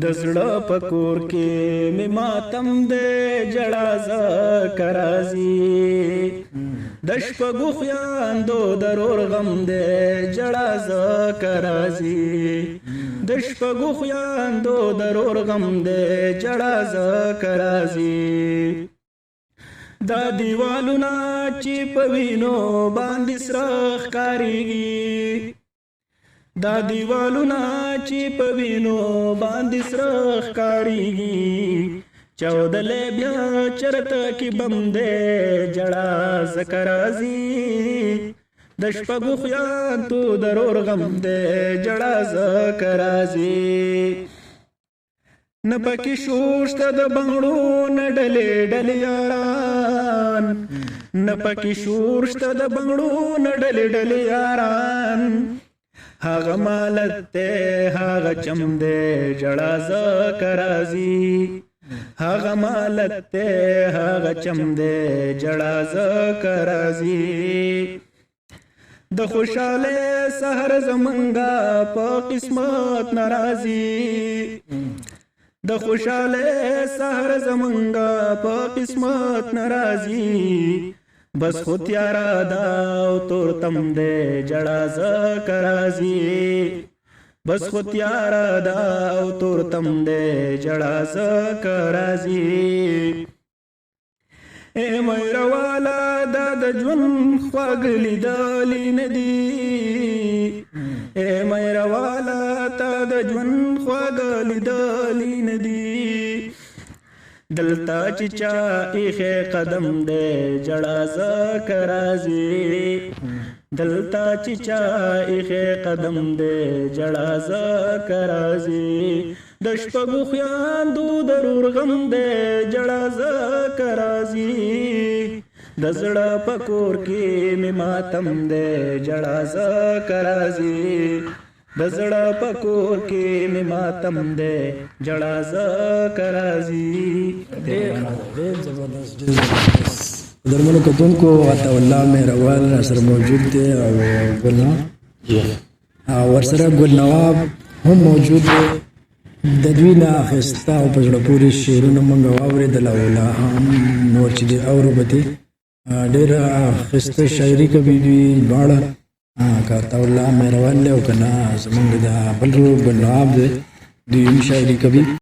د زړه په کور کې مې ماتم دی جړا زکه راځي د شپږو خویندو درور غم دی جړا زکه راځي د شپږو خویندو درور غم دی جړا زکه راځي دا دیوالونه چې په وینو باندې سره ښکارېږي دا دیوالونه چې په وینو باندې سره ښکارېږي چاودلی بیا چرته کې بم دی جړا ځکه راځي د شپږو خویندو درور غم دی جړا ځکه راځي نه پکې شور شته د بنګړو نه ډلې ډلې یاران نه پکې شور شته د بنګړو نه ډلې ډلې یاران هغه مالت دی هغه چم دی جړا ځکه راځي هغه مالت دی هغه چم دی جړا ځکه راځي د خوشحاله سحر زمونږه په قسمت ناراضي د خوشحاله سحر زمونږه په قسمت ناراضي بس خو تیارا دا او تور تم دی جړا ځکه راځي بس خو تیارا دا او تور تم دی جړا ځکه راځي ای مېره والا دا د ژوند خواږه لیدلي نه دي ای مېره والا تا د ژوند خواږه لیدلي نه دي دلته چې چا ایښی قدم دی جړا ځکه راځي دلته چې چا ایښی قدم دی جړا ځکه راځي د شپږو خویندو درور غم دی جړا ځکه راځي د زړه په کور کې مې ماتم دی جړا ځکه راځي د زړه په کور کې مې ماتم دی جړا ځکه راځي درمنو کتونکو عطا الله مهروال را سره موجود دی او ورسره ګل نواب هم موجود دی د دوی نه اخیسته او په زړه پورې شعرونه موږ واورېدل او لا هم نور چې دی اورو به دي ډېره اخیسته شاعري کوي دوی دواړه که عطا الله مهروال دی او که نه زموږ د بل ګل نواب دی دوی هم شاعري کوي